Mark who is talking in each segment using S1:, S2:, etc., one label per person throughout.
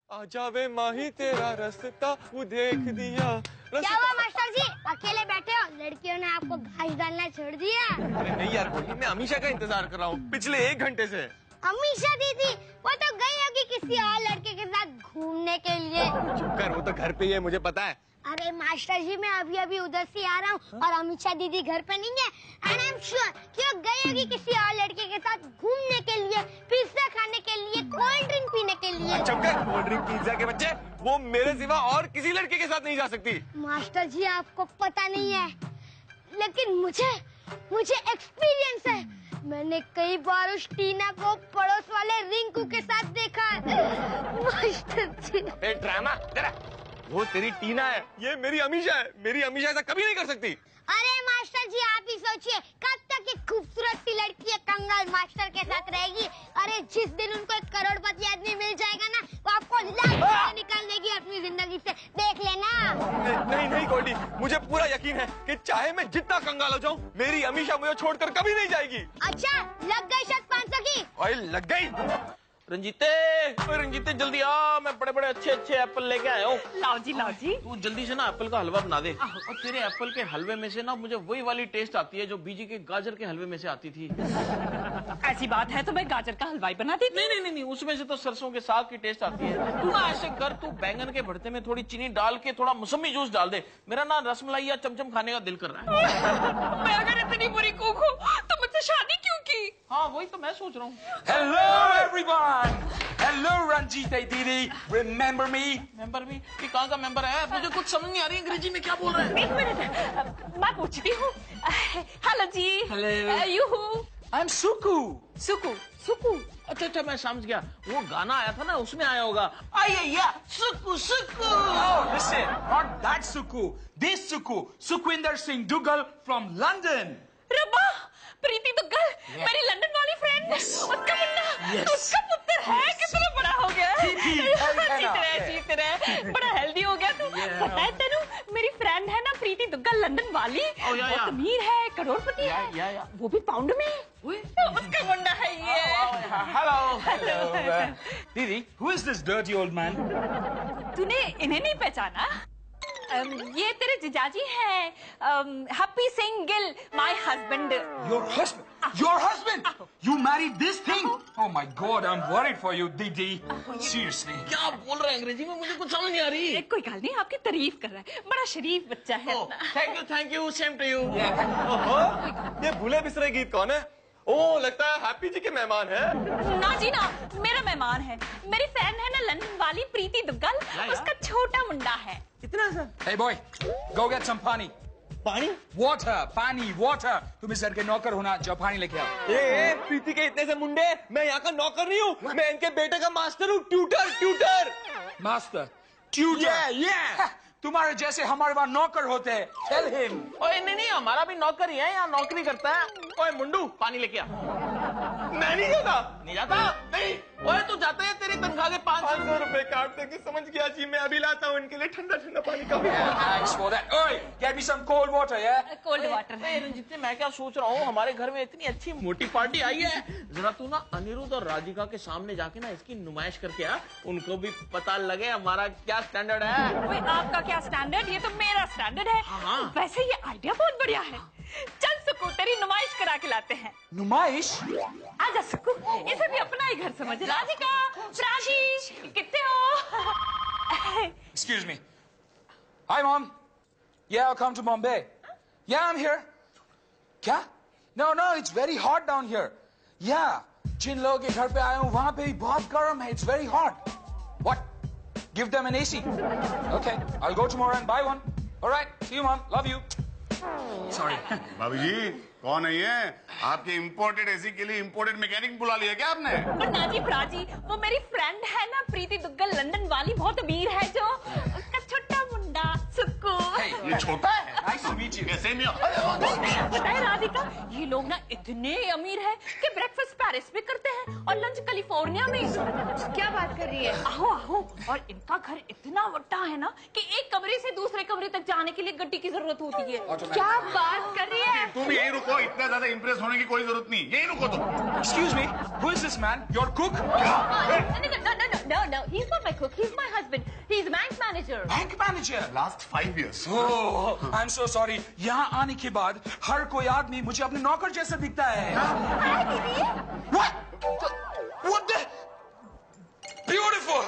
S1: आजा वे माही तेरा रास्ता वो देख दिया।
S2: क्या हुआ मास्टर जी, अकेले बैठे हो? लड़कियों ने आपको घास डालना छोड़ दिया?
S1: अरे नहीं यार गोल्डी, मैं अमीषा का इंतजार कर रहा हूँ पिछले 1 घंटे से।
S2: अमीषा दीदी वो तो गई होगी किसी और लड़के के साथ घूमने के लिए।
S1: चुप कर, वो तो घर पे ही है, मुझे पता है।
S2: अरे मास्टर जी, मैं अभी अभी उधर से आ रहा हूँ और अमीषा दीदी घर पे नहीं है। एंड आई एम श्योर कि वो गई होगी किसी और लड़के के साथ घूमने के लिए, पिज्जा खाने के लिए, कोल्ड ड्रिंक पीने के लिए।
S1: चुप कर, कोल्ड ड्रिंक पिज्जा के बच्चे, वो मेरे सिवा और किसी लड़के के साथ नहीं जा सकती।
S2: मास्टर जी आपको पता नहीं है, लेकिन मुझे एक्सपीरियंस है। मैंने कई बार उस टीना को पड़ोस वाले रिंकू के साथ देखा है। मास्टर जी
S1: ड्रामा तेरा, वो तेरी टीना है, ये मेरी अमीषा है। मेरी अमीषा ऐसा कभी नहीं कर सकती।
S2: अरे मास्टर जी आप ही सोचिए, कब तक एक खूबसूरत सी लड़की कंगाल मास्टर के साथ रहेगी? अरे जिस दिन उनको एक करोड़पति आदमी मिल जाएगा ना, वो आपको लाख निकाल देगी अपनी जिंदगी से, देख लेना।
S1: नहीं गोल्डी, मुझे पूरा यकीन है कि चाहे मैं जितना कंगाल हो जाऊं, मेरी अमीषा मुझे छोड़कर कभी नहीं जाएगी।
S2: अच्छा लग गई शर्त 500 की?
S1: ओए लग गई।
S3: रंजीते जल्दी आ, मैं बड़े बड़े अच्छे अच्छे एप्पल लेके आया हूँ।
S4: लाओ जी
S3: तू जल्दी से ना एप्पल का हलवा बना दे। और तेरे एप्पल के हलवे में से ना मुझे वही वाली टेस्ट आती है जो बीजी के गाजर के हलवे में से आती थी।
S4: ऐसी बात है तो मैं गाजर का हलवाई बना देती।
S3: नहीं, उसमें से तो सरसों के साग की टेस्ट आती है। तू ना ऐसे कर, तू बैंगन के भरते में थोड़ी चीनी डाल के थोड़ा मौसमी जूस डाल दे। मेरा ना रसमलाई या चमचम खाने का दिल कर रहा है।
S4: मैं अगर इतनी बुरी कुक हूँ तो मुझसे शादी क्यों की?
S3: हाँ वही तो मैं सोच रहा हूँ।
S5: Hello everyone. Hello रंजीता दीदी. Remember me?
S3: मेंबर भी? ये कहाँ का मेंबर है? मुझे कुछ समझ नहीं आ रही अंग्रेजी में क्या बोल रहा है।
S4: 1 मिनट, मैं पूछती हूँ। Hello ji.
S5: Hello.
S4: You
S5: I'm Suku.
S4: Suku.
S3: अच्छा मैं समझ गया, वो गाना आया था ना उसमें आया होगा। सुकू सुकू।
S5: Oh, listen, not that Suku. This Suku. Sukhwinder Singh Dougal from London.
S4: रब्बा, प्रीति दुग्गल, मेरी लंदन वाली फ्रेंड, उसका मुन्ना, उसका पुत्र है, कितना बड़ा हो गया है। जीत रहे, बड़ा हेल्दी हो गया तू। पता है तेनू, मेरी फ्रेंड है ना प्रीति दुग्गल लंदन वाली, बहुत अमीर है, करोड़पति है, वो भी पाउंड में। उसका मुंडा है ये।
S5: Hello. Didi, who is this dirty old man?
S4: तूने इन्हें नहीं पहचाना? ये तेरे जिजाजी हैं, happy Singh Gill, my husband.
S5: Your husband? Your husband? You married this thing? Oh my God, I'm worried for you, Didi. Seriously.
S3: क्या बोल रहे हैं अंग्रेजी में, मुझे कुछ समझ नहीं आ रही।
S4: कोई गल नहीं, आपकी तारीफ कर रहा है, बड़ा शरीफ बच्चा है।
S3: Thank you same to you.
S1: ये भूले बिसरे गीत कौन है? ओ लगता है हैप्पी जी के मेहमान है।
S4: ना जी ना, मेरा मेहमान है, मेरी फ्रेंड है ना लंदन वाली प्रीति दुग्गल, उसका छोटा मुंडा है।
S3: इतना सा?
S5: Hey boy, go get some पानी.
S3: पानी?
S5: Water, पानी, water. तुम इस घर के नौकर होना, जाओ पानी लेके आओ।
S1: ए प्रीति के इतने से मुंडे, मैं यहाँ का नौकर नहीं हूँ, मैं इनके बेटे का मास्टर हूँ, ट्यूटर।
S5: Master, tutor. Yeah. तुम्हारे जैसे हमारे वहाँ नौकर होते हैं। Tell him.
S3: ओए नहीं, हमारा भी नौकर ही है, यहाँ नौकरी करता है। ओए मुंडू, पानी लेके आ।
S1: मैं नहीं जाता।
S3: नहीं जाता? नहीं। ओए तू जाता है, तेरी तनख्वाह के
S1: 500 रुपए काट देंगे, समझ गया जी, मैं अभी लाता हूँ इनके लिए ठंडा पानी का भी।
S5: Thanks for that. Oi, get me some cold water, yeah?
S4: Cold water.
S3: Ranjit, मैं क्या सोच रहा हूँ, हमारे घर में इतनी अच्छी मोटी पार्टी आई है, जरा तू ना अनिरुद्ध और राधिका के सामने जाके ना इसकी नुमाइश करके आ, उनको भी पता लगे हमारा क्या स्टैंडर्ड है।
S4: ओए आपका क्या स्टैंडर्ड, ये तो मेरा स्टैंडर्ड है।
S3: हाँ।
S4: वैसे ये आइडिया बहुत बढ़िया है, चल सुकू तेरी नुमाइश करा के लाते हैं।
S5: नुमाइश?
S4: आजा सुकू, इसे भी अपना ही घर समझ। राधिका, प्राची, कितने हो?
S5: Excuse me. Hi, Mom. Yeah, I'll come to Bombay. Yeah, I'm here. क्या? No, it's very hot down here. Yeah, जिन लोगों के घर पे आया हूँ वहाँ पे भी बहुत गर्म है. It's very hot. What? Give them an AC. Okay, I'll go tomorrow and buy one. All right, see you, Mom. Love you. Sorry.
S6: भाभी जी कौन है ये? आपके इम्पोर्टेड एसी के लिए इम्पोर्टेड मैकेनिक बुला लिया क्या आपने?
S4: ना जी प्राची, वो मेरी फ्रेंड है ना प्रीति दुग्गल लंदन वाली, बहुत अमीर है, जो उसका छोटा मुंडा सुक्कू।
S6: ये छोटा है?
S5: Nice to meet you.
S6: कैसे नहीं?
S4: बताए राधिका, ये लोग ना इतने अमीर हैं कि ब्रेकफास्ट पेरिस में करते हैं और लंच कैलिफोर्निया में। क्या बात कर रही है? आओ, और इनका घर इतना बड़ा है ना कि एक कमरे से दूसरे कमरे तक जाने के लिए गड्डी की जरूरत होती है। क्या बात कर रही है?
S6: तुम यही रुको, इतना ज्यादा इम्प्रेस होने की कोई जरूरत नहीं, यही रुको तुम।
S5: Excuse me, who is this man? Your cook?
S4: No, he's not my cook, he's my
S5: teacher?
S6: Last 5 years.
S5: Oh, I am so sorry. यहाँ आने के बाद हर कोई आदमी मुझे अपने नौकर जैसा दिखता है। What the? Beautiful,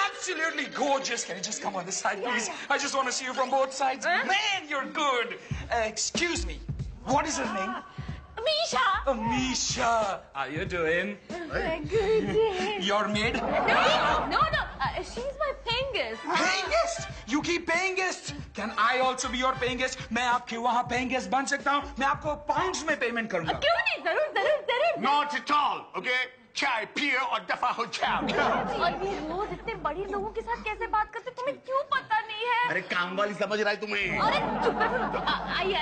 S5: absolutely gorgeous. Can you just come on this side, please? I just want to see you from both sides. Man, you're good. Excuse me. What is her name?
S4: Misha.
S5: Amisha. How you doing?
S2: Good.
S5: Your maid?
S4: No. She's my paying guest.
S5: Paying guest? You keep paying guest? Can I also be your paying guest? मैं आपके वहाँ paying guest बन सकता हूँ? मैं आपको pounds में payment करूँगा।
S4: क्यों नहीं? जरूर।
S6: Not at all. Okay? चाय पिए और दफा हो जाओ।
S4: और ये रोज इतने बड़े लोगों के साथ कैसे बात करते तुम्हें क्यों पता नहीं है?
S6: अरे काम वाली समझ रहा है तुम्हें।
S4: अरे चुप करो। आइए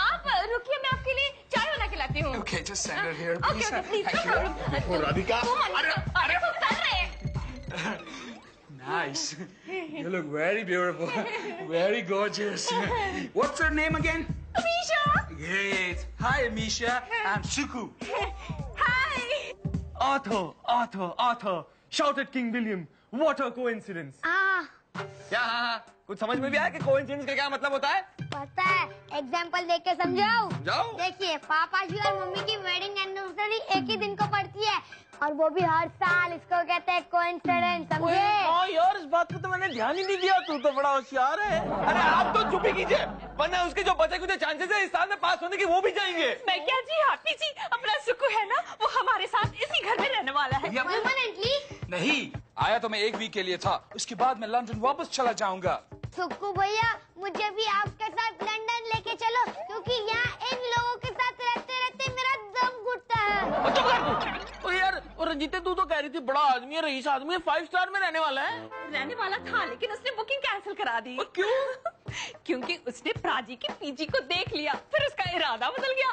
S4: आप रुकिए, मैं आपके लिए चाय बना के लाती हूँ।
S5: Okay, just send her here, please.
S4: Okay, please.
S5: Thank you.
S6: और राधिका?
S4: अरे तुम कर रहे।
S5: Nice. You look very beautiful. Very gorgeous. What's her name again?
S4: Misha.
S5: Great. Hi, Amisha. I'm Suku.
S4: Hi.
S1: Arthur, shouted King William. What a coincidence. क्या? हाँ, कुछ समझ में भी आया कि कोइंसिडेंस का क्या मतलब होता है?
S2: पता है, एग्जाम्पल देख के समझाओ।
S1: जाओ।
S2: देखिए, पापा जी और मम्मी की वेडिंग एनिवर्सरी एक ही दिन को पड़ती है और वो भी हर साल। इसको कहते हैं कोइंसिडेंस, समझे?
S3: हाँ यार, इस बात पे तो मैंने ध्यान ही नहीं दिया। तू तो बड़ा होशियार है।
S1: अरे आप तो चुप ही कीजिए, वरना उसके जो बचे कुछ चांसेस है इस साल में पास होने की वो भी जाएंगे।
S4: मैं क्या जी, हैप्पी जी, अपना सुकू है ना, वो हमारे साथ इसी घर में रहने वाला है।
S2: परमानेंटली?
S5: नहीं, आया तो मैं एक वीक के लिए था। उसके बाद मैं लंदन वापस चला जाऊंगा।
S2: सुक्कू भैया, मुझे भी आपके साथ लंदन लेके चलो, क्योंकि यहाँ इन लोगों के साथ रहते रहते मेरा दम घुटता है।
S3: तो यार, और रंजीते तू तो कह रही थी बड़ा आदमी है, रईस आदमी है, 5 स्टार में रहने वाला है।
S4: रहने वाला था, लेकिन उसने बुकिंग कैंसिल करा दी।
S3: क्यों?
S4: क्योंकि उसने प्राजी की पीजी को देख लिया, फिर उसका इरादा बदल गया।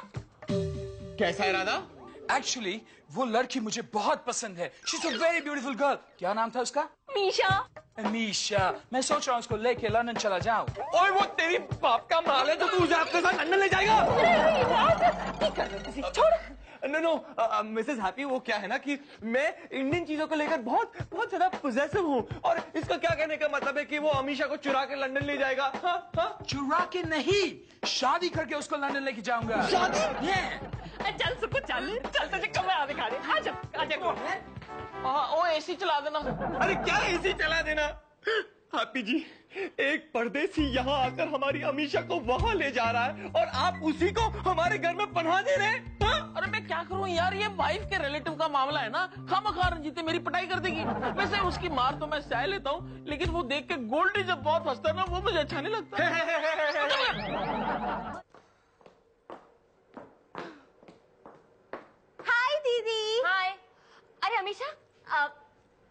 S1: कैसा इरादा?
S5: Actually, वो लड़की मुझे बहुत पसंद है। She's a very beautiful girl. क्या नाम था उसका?
S4: मीशा।
S5: अमीशा। मैं सोच रहा हूँ उसको लेके लंदन चला जाऊँ।
S1: ओए वो तेरी बाप का माल है तो तू उसे अपने साथ लंदन ले जाएगा?
S4: छोड़।
S1: नो, मिसेस हैप्पी, वो क्या है ना कि मैं इंडियन चीजों को लेकर बहुत ज्यादा पॉसेसिव हूँ, और इसका क्या कहने का मतलब है कि वो अमीशा को चुरा के लंदन ले जाएगा? हाँ?
S5: चुरा के नहीं, शादी करके उसको लंदन लेके जाऊंगा।
S1: शादी?
S4: चल सुकू, चल तुझे कमरा दिखा दे। आजा।
S3: हाँ, ओ एसी चला देना।
S1: अरे क्या एसी चला देना? हैप्पी जी, एक परदेसी यहाँ आकर हमारी अमीशा को वहाँ ले जा रहा है और आप उसी को हमारे घर में पनाह दे रहे हैं? हाँ?
S3: अरे मैं क्या करूं यार, ये वाइफ के रिलेटिव का मामला है ना। खामखा रंजीते मेरी पिटाई कर देगी। वैसे उसकी मार तो मैं सह लेता हूँ, लेकिन वो देख के गोल्डी जब बहुत हंसता है ना, वो मुझे अच्छा नहीं लगता।
S4: हाय दीदी। हाय। अरे अमीशा,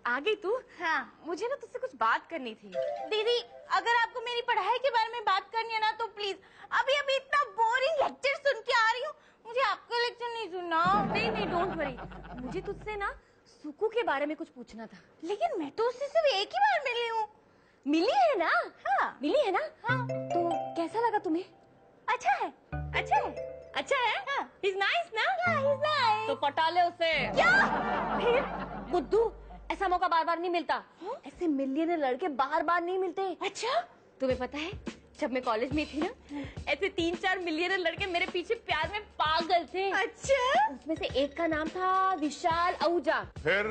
S4: आ गई तू?
S2: हाँ।
S4: मुझे ना तुझसे कुछ बात करनी थी।
S7: दीदी, अगर आपको मेरी पढ़ाई के बारे में बात करनी है ना तो प्लीज, अभी इतना बोरिंग लेक्चर सुन के आ रही हूँ, मुझे आपका लेक्चर नहीं सुनना।
S4: नहीं, डोंट वरी। मुझे तुझसे ना सुकू के बारे में कुछ पूछना था।
S7: लेकिन मैं तो उससे सिर्फ एक ही बार मिली हूँ।
S4: मिली है ना?
S7: हाँ।
S4: मिली है ना?
S7: हाँ।
S4: तो कैसा लगा तुम्हें?
S7: अच्छा है।
S4: अच्छा है?
S7: हाँ।
S4: He's nice ना?
S7: He's nice।
S4: तो पटा ले उसे।
S7: क्या?
S4: फिर बुद्धू, ऐसा मौका बार बार नहीं मिलता। ऐसे मिलियनर लड़के बार बार नहीं मिलते।
S7: अच्छा?
S4: तुम्हें पता है, जब मैं कॉलेज में थी ना, ऐसे 3-4 मिलियनर लड़के मेरे पीछे प्यार में पागल थे।
S7: अच्छा?
S4: उसमें से एक का नाम था विशाल आहूजा।
S6: फिर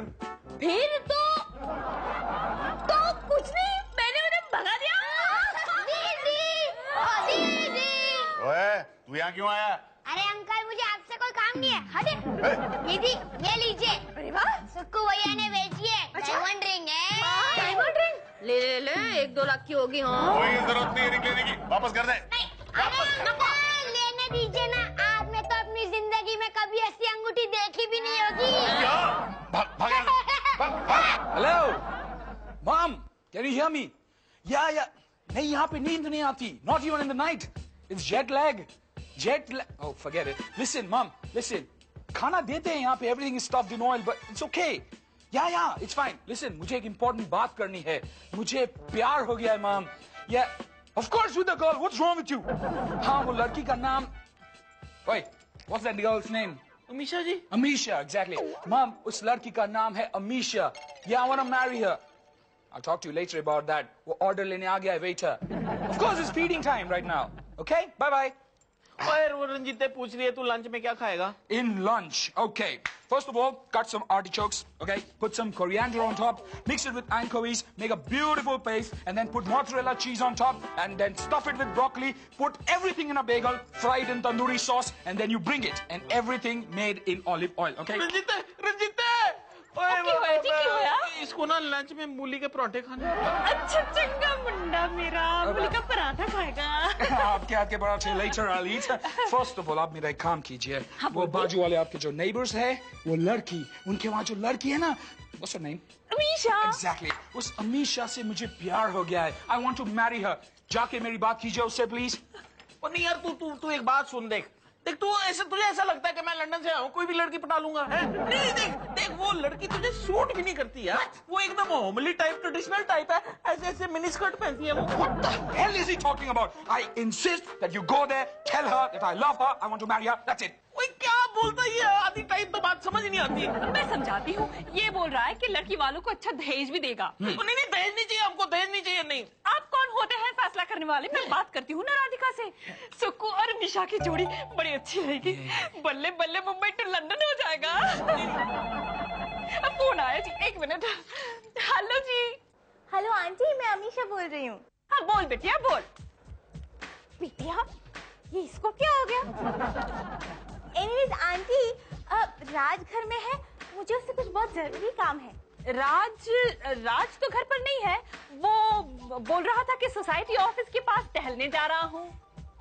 S4: तो कुछ नहीं, मैंने उन्हें भगा दिया।
S2: दीदी!
S6: ओए, तू यहाँ क्यों आया?
S2: अरे अंकल, मुझे आपसे कोई काम नहीं है, हटे। दीदी, ये लीजिए।
S4: अरे वाह,
S2: सुक्कू भैया ने भेजी है। डायमंड रिंग है।
S4: Diamond ring? ले 1-2 लाख की होगी। हाँ,
S6: कोई जरूरत नहीं है रिंग लेने की, वापस कर दे।
S2: अरे अंकल, लेने दीजिए ना। आपने तो अपनी जिंदगी में कभी ऐसी अंगूठी देखी भी नहीं होगी।
S6: क्या? भाग
S5: Hello, Mom, can you hear me? Yeah. नहीं, यहाँ पे नींद नहीं आती. Not even in the night. It's jet lag. Oh, forget it. Listen, Mom, listen. खाना देते हैं यहाँ पे. Everything is stuffed in oil, but it's okay. Yeah, it's fine. Listen, मुझे एक important बात करनी है. मुझे प्यार हो गया है, Mom. Yeah, of course with the girl. What's wrong with you? हाँ, वो लड़की का नाम. Wait, what's that girl's name?
S3: Amisha ji.
S5: Amisha, exactly. Mom, उस लड़की का नाम है Amisha. Yeah, I want to marry her. I'll talk to you later about that. वो order लेने आ गया है waiter. Of course it's feeding time right now. Okay, bye bye.
S3: और वो रंजीते पूछ रही है तू लंच में क्या खाएगा?
S5: In lunch, okay. First of all, cut some artichokes, okay? Put some coriander on top, mix it with anchovies, make a beautiful paste, and then put mozzarella cheese on top, and then stuff it with broccoli, put everything in a bagel, fry it in tandoori sauce, and then you bring it, and everything made in olive oil, okay?
S3: रंजीते
S4: क्यों होया?
S3: इसको ना lunch में मूली के पराठे खाने।
S4: अच्छा चंगा मुंडा मेरा मूली का पराठा खाएगा।
S5: आपके हाथ के पराठे later I'll eat. First of all, आप मेरा एक काम कीजिए। वो बाजू वाले आपके जो neighbors है, वो लड़की, उनके वहाँ जो लड़की है ना, what's her name?
S4: Amisha.
S5: Exactly. उस अमीशा से मुझे प्यार हो गया है। I want to marry her. जाके मेरी बात कीजिए उससे please.
S3: और नहीं यार तू एक बात सुन देख तू ऐसे तुझे ऐसा लगता है कि मैं लंदन से आया हूँ कोई भी लड़की पटा लूंगा है? नहीं देख वो लड़की तुझे सूट भी नहीं करती यार वो एकदम होमली टाइप ट्रेडिशनल टाइप है ऐसे ऐसे मिनी स्कर्ट पहनती है वो
S5: What the hell is he talking about? I insist that you go there, tell her that I love her, I want to marry her, that's it.
S3: ओए क्या बोलता है ये आधी टाइप तो बात समझ नहीं आती
S4: मैं समझाती हूँ ये बोल रहा है कि लड़की वालों को अच्छा दहेज भी देगा।
S3: नहीं दहेज नहीं चाहिए हमको दहेज नहीं चाहिए नहीं
S4: आप कौन होते हैं फैसला करने वाले? मैं बात करती हूँ ना राधिका से। सुक्कू और निशा की जोड़ी बड़ी अच्छी रहेगी। बल्ले बल्ले मुंबई टू लंदन हो जाएगा। अब फोन आया जी, एक मिनट। हेलो जी।
S7: हेलो आंटी, मैं अमीशा बोल रही हूँ।
S4: हाँ बोल बेटिया बोल।
S7: बिटिया, ये इसको क्या हो गया? एनीवेज आंटी, राज घर में है, मुझे उससे कुछ बहुत जरूरी काम है।
S4: राज तो घर पर नहीं है, वो बोल रहा था कि सोसाइटी ऑफिस के पास टहलने जा रहा हूँ।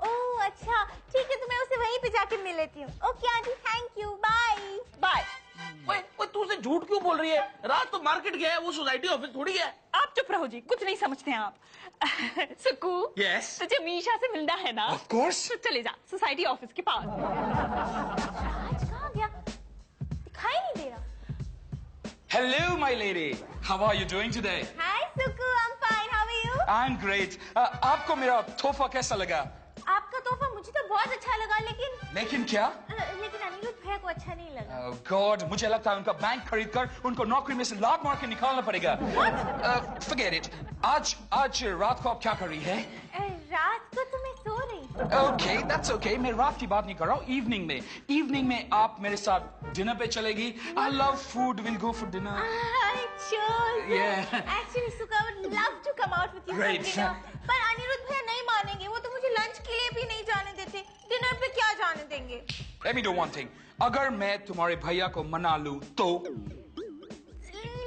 S7: ओह अच्छा, ठीक है, तो मैं उसे वहीं पे जाके मिल लेती हूँ। Okay aunty, thank you, bye
S4: bye.
S3: ओए तू उसे झूठ क्यों बोल रही है? रात तो मार्केट गया है वो सोसाइटी ऑफिस थोड़ी है।
S4: आप चुप रहो जी, कुछ नहीं समझते हैं आप। सुक्कू,
S5: Yes?
S4: तुझे मीशा से मिलना है ना?
S5: Of course.
S4: तो चले जा सोसाइटी ऑफिस के पास।
S7: राज कहाँ गया? दिखाई नहीं दे रहा।
S5: Hello my lady, how are you doing today?
S7: Hi Sukhu, I'm fine, how are you?
S5: I'm great. आपको मेरा तोहफा कैसा लगा?
S7: आपका तोहफा मुझे तो बहुत अच्छा लगा,
S5: लेकिन क्या?
S7: लेकिन अनिरुद्ध भैया को अच्छा नहीं लगा।
S5: Oh God, मुझे लगता है उनका बैंक खरीद कर उनको नौकरी में से लात मार के निकालना पड़ेगा। Forget it. आज रात को आप क्या कर रही है?
S7: रात को तो मैं सो रही थी।
S5: Okay, that's okay. मैं रात की बात नहीं कर रहा हूँ, इवनिंग में आप मेरे साथ डिनर पे चलेगी? I love food. We'll go for dinner.
S7: Sure.
S5: Yeah.
S7: Actually, Sukha would love to come out with you
S5: Great.
S7: for dinner. पर अनिरुद्ध भैया नहीं मानेंगे, वो तो मुझे लंच के लिए भी नहीं जाने देते। डिनर पे क्या जाने देंगे?
S5: Let me do one thing. अगर मैं तुम्हारे भैया को मना लूँ तो?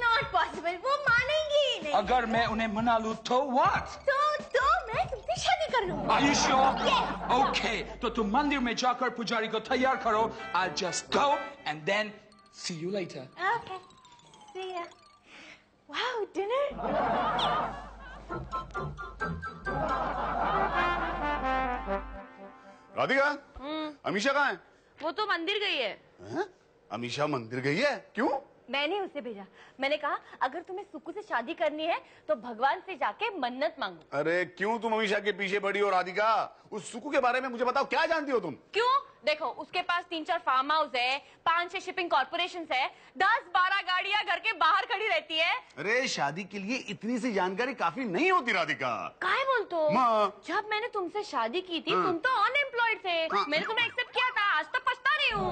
S7: Not possible. वो मानेंगे ही नहीं।
S5: अगर मैं उन्हें मना लूँ तो what?
S7: तो मैं तुमसे शादी कर लूँगी।
S5: Are you sure?
S7: Yes.
S5: Okay. तो तुम मंदिर में जाकर पुजारी को तैयार करो. I'll just go and then see you later.
S7: Okay. See ya. Wow, dinner.
S6: Radhika, Amisha कहाँ है?
S8: वो तो मंदिर गई है।
S6: हैं? अमीशा मंदिर गई है? क्यों?
S8: मैंने उसे भेजा। मैंने कहा अगर तुम्हें सुक्कू से शादी करनी है तो भगवान से जाके मन्नत मांगो।
S6: अरे क्यों तुम अमीशा के पीछे पड़ी हो राधिका? उस सुक्कू के बारे में मुझे बताओ, क्या जानती हो तुम?
S8: क्यों? देखो उसके पास 3-4 फार्म हाउस है, 5-6 शिपिंग कॉर्पोरेशन है, 10-12 गाड़ियां घर के बाहर खड़ी रहती है।
S6: अरे शादी के लिए इतनी सी जानकारी काफी नहीं होती राधिका।
S8: काहे बोलते हो?
S6: माँ।
S8: जब मैंने तुमसे शादी की थी तुम तो अनएम्प्लॉयड थे। मैंने तुम्हें एक्सेप्ट किया था, आज तो पछता रही हूँ।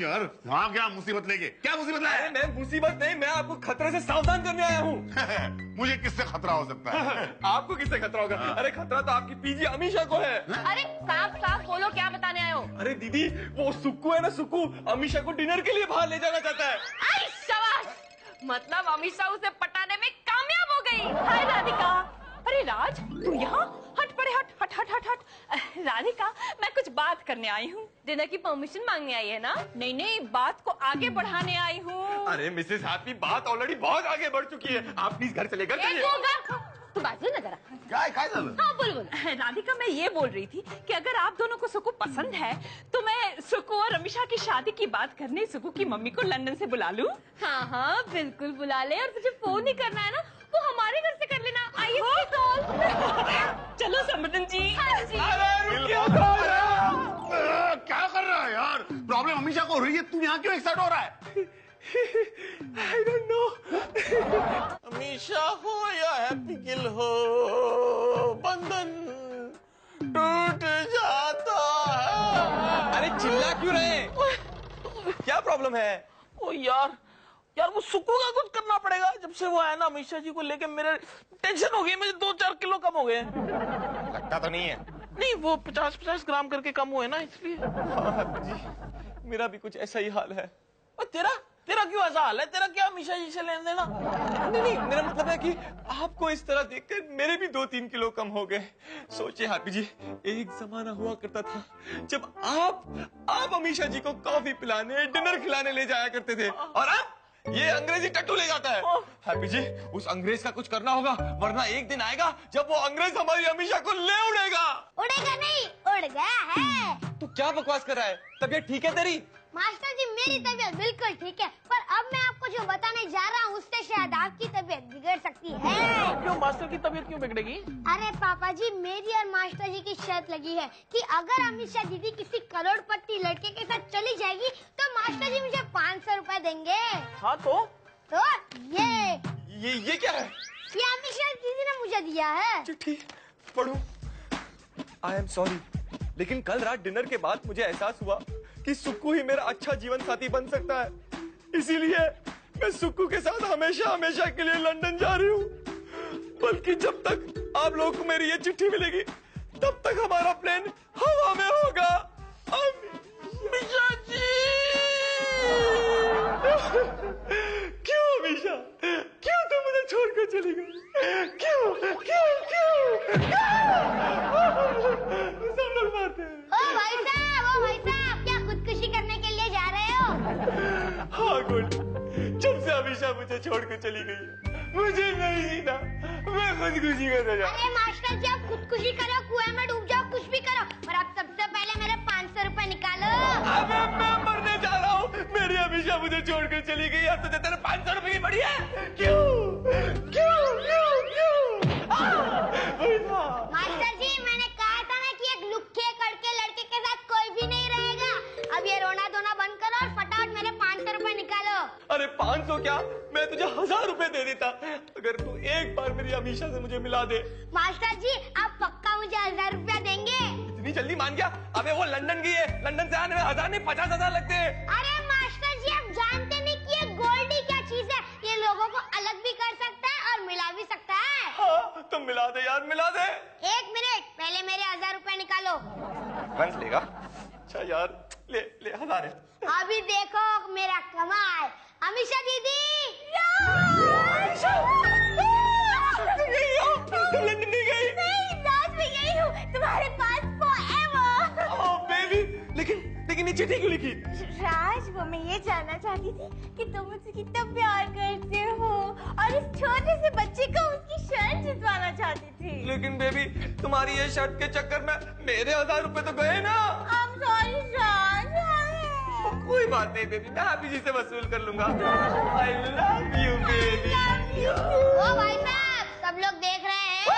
S6: यार वहाँ क्या मुसीबत लेके? क्या मुसीबत लाया?
S1: अरे मैं मुसीबत नहीं, मैं आपको खतरे से सावधान करने आया हूँ।
S6: मुझे किससे खतरा हो सकता है?
S1: आपको किससे खतरा होगा? अरे खतरा तो आपकी पीजी अमीशा को है।
S8: अरे साफ साफ बोलो क्या बताने आए हो?
S1: अरे दीदी, वो सुक्कू है ना, सुक्कू अमीशा को डिनर के लिए बाहर ले जाना चाहता है।
S8: आई शाबाश, मतलब अमीशा उसे पटाने में कामयाब हो गई।
S4: हाय राधिका। अरे राज, तू यहाँ? हट पड़े, हट हट हट हट हट। राधिका, मैं कुछ बात करने आई हूँ।
S8: डिनर की परमिशन मांगने आई है ना?
S4: नहीं, बात को आगे बढ़ाने आई हूँ।
S1: अरे मिसेस हैप्पी, बात ऑलरेडी बहुत आगे बढ़ चुकी है। आप प्लीज घर चले
S8: तू बात सुन ना जरा।
S6: क्या
S8: हाँ बोल।
S4: राधिका, मैं ये बोल रही थी कि अगर आप दोनों को सुक्कू पसंद है तो मैं सुक्कू और अमीशा की शादी की बात करने सुक्कू की मम्मी को लंदन से बुला लूं?
S8: हाँ बिल्कुल बुला ले, और तुझे फोन ही करना है ना तो हमारे घर से कर लेना। आइए कॉल।
S4: चलो समरन जी।
S8: हाँ जी।
S6: क्या कर रहा है यार? प्रॉब्लम अमीशा को हो रही है, तू यहाँ क्यों एक्साइट हो रहा है?
S1: I don't know.
S3: अमीशा हो या हैप्पी किल हो, बंधन टूट जाता है।
S1: अरे चिल्ला क्यों रहे? क्या प्रॉब्लम है?
S3: ओ यार वो सुक्कू का कुछ करना पड़ेगा। जब से वो आया ना अमीशा जी को लेके मेरे टेंशन हो गई, मुझे 2-4 किलो कम हो गए।
S1: लगता तो नहीं है।
S3: नहीं, वो 50-50 ग्राम करके कम हुए ना, इसलिए।
S1: हाँ जी, मेरा भी कुछ ऐसा ही हाल है।
S3: और तेरा क्यों ऐसा हाल है? तेरा क्या अमीशा जी से लेन देना?
S1: नहीं, मेरा मतलब है कि आपको इस तरह देखकर मेरे भी 2-3 किलो कम हो गए। सोचिए हैप्पी जी, एक जमाना हुआ करता था जब आप अमीशा जी को कॉफी पिलाने, डिनर खिलाने ले जाया करते थे, और अब ये अंग्रेजी टट्टू ले जाता है। हैप्पी जी, उस अंग्रेज का कुछ करना होगा, वरना एक दिन आएगा जब वो अंग्रेज हमारी अमीशा को ले उड़ेगा।
S2: उड़ेगा नहीं, उड़ गया है।
S1: तू क्या बकवास कर रहा है? तबीयत ठीक है तेरी?
S2: मास्टर जी मेरी तबीयत बिल्कुल ठीक है, पर अब मैं आपको जो बताने जा रहा हूँ उससे शायद आपकी तबीयत बिगड़ सकती है।
S3: क्यों, मास्टर की तबीयत क्यों बिगड़ेगी?
S2: अरे पापा जी, मेरी और मास्टर जी की शर्त लगी है कि अगर अमीशा दीदी किसी करोड़पति लड़के के साथ चली जाएगी तो मास्टर जी मुझे 500 रुपए देंगे।
S3: हाँ तो
S1: ये क्या है?
S2: ये अमीशा दीदी ने मुझे दिया है।
S1: चिट्ठी पढ़ूं? आई एम सॉरी, लेकिन कल रात डिनर के बाद मुझे एहसास हुआ कि सुक्कू ही मेरा अच्छा जीवन साथी बन सकता है, इसीलिए मैं सुक्कू के साथ हमेशा के लिए लंदन जा रही हूँ। बल्कि जब तक आप लोगों को मेरी ये चिट्ठी मिलेगी तब तक हमारा प्लान हवा में होगा। अमीशा जी! क्यों अमीशा, क्यों तुम मुझे छोड़कर चली गई? क्यों? सब लोग मारते हैं।
S2: ओ भाई साहब, क्या खुदकुशी करने के लिए जा रहे हो?
S1: हाँ गुड, जब से अमीशा मुझे छोड़कर चली गई है, मुझे नहीं जीना, मैं खुदकुशी करने जा।
S2: अरे मास्टर जी, आप खुदकुशी करो, कुएं में डूब जाओ, कुछ भी करो, पर आप सबसे पहले मेरे 500 रुपए निकालो।
S1: अबे मैं मरने जा रहा हूँ, मेरी अमीशा मुझे छोड़कर चली गई और तुझे तेरे 500 रुपए की पड़ी है। क्यों?
S2: मास्टर जी, मैंने कहा था ना कि एक लुक्के कड़के लड़के के साथ कोई भी नहीं रहेगा। अब ये रोना धोना बंद करो और फटाफट मेरे 500 रुपए निकालो।
S1: अरे 500 क्या, मैं तुझे 1000 रुपए दे देता अगर तू एक बार मेरी अमीशा से मुझे मिला दे।
S2: मास्टर जी, आप पक्का मुझे 1000 रुपया देंगे?
S1: इतनी जल्दी मान गया? अबे वो लंदन गई है, लंदन से आने में 1000 नहीं 50,000 लगते हैं।
S2: अरे मास्टर जी, आप जानते नहीं कि ये गोल्डी क्या चीज है, ये लोगों को अलग भी कर सकता है और मिला भी सकता है।
S1: हाँ, तुम मिला दे यार, मिला दे।
S2: 1 मिनट, पहले मेरे 1000 रुपए निकालो।
S1: रंस लेगा? अच्छा यार, ले 1000 है।
S2: अभी देखो मेरा कमाल। अमीशा दीदी,
S1: तुम लंदन नहीं गई?
S7: नहीं, राज में यही हूँ, तुम्हारे पास forever।
S1: ओह बेबी, लेकिन ये चिट्ठी क्यों लिखी?
S7: राज, वो मैं ये जानना चाहती थी कि तुम मुझसे कितना प्यार करते हो और इस छोटे से बच्चे को उसकी शर्ट जितवाना चाहती थी।
S1: लेकिन बेबी, तुम्हारी ये शर्ट के चक्कर में मेरे 1000 रुपए तो गए ना।
S7: I'm sorry, राज।
S1: कोई बात नहीं बेबी, मैं हैप्पी जी से वसूल कर लूंगा। I love you baby.
S2: ओ भाई साहब, सब लोग देख रहे हैं।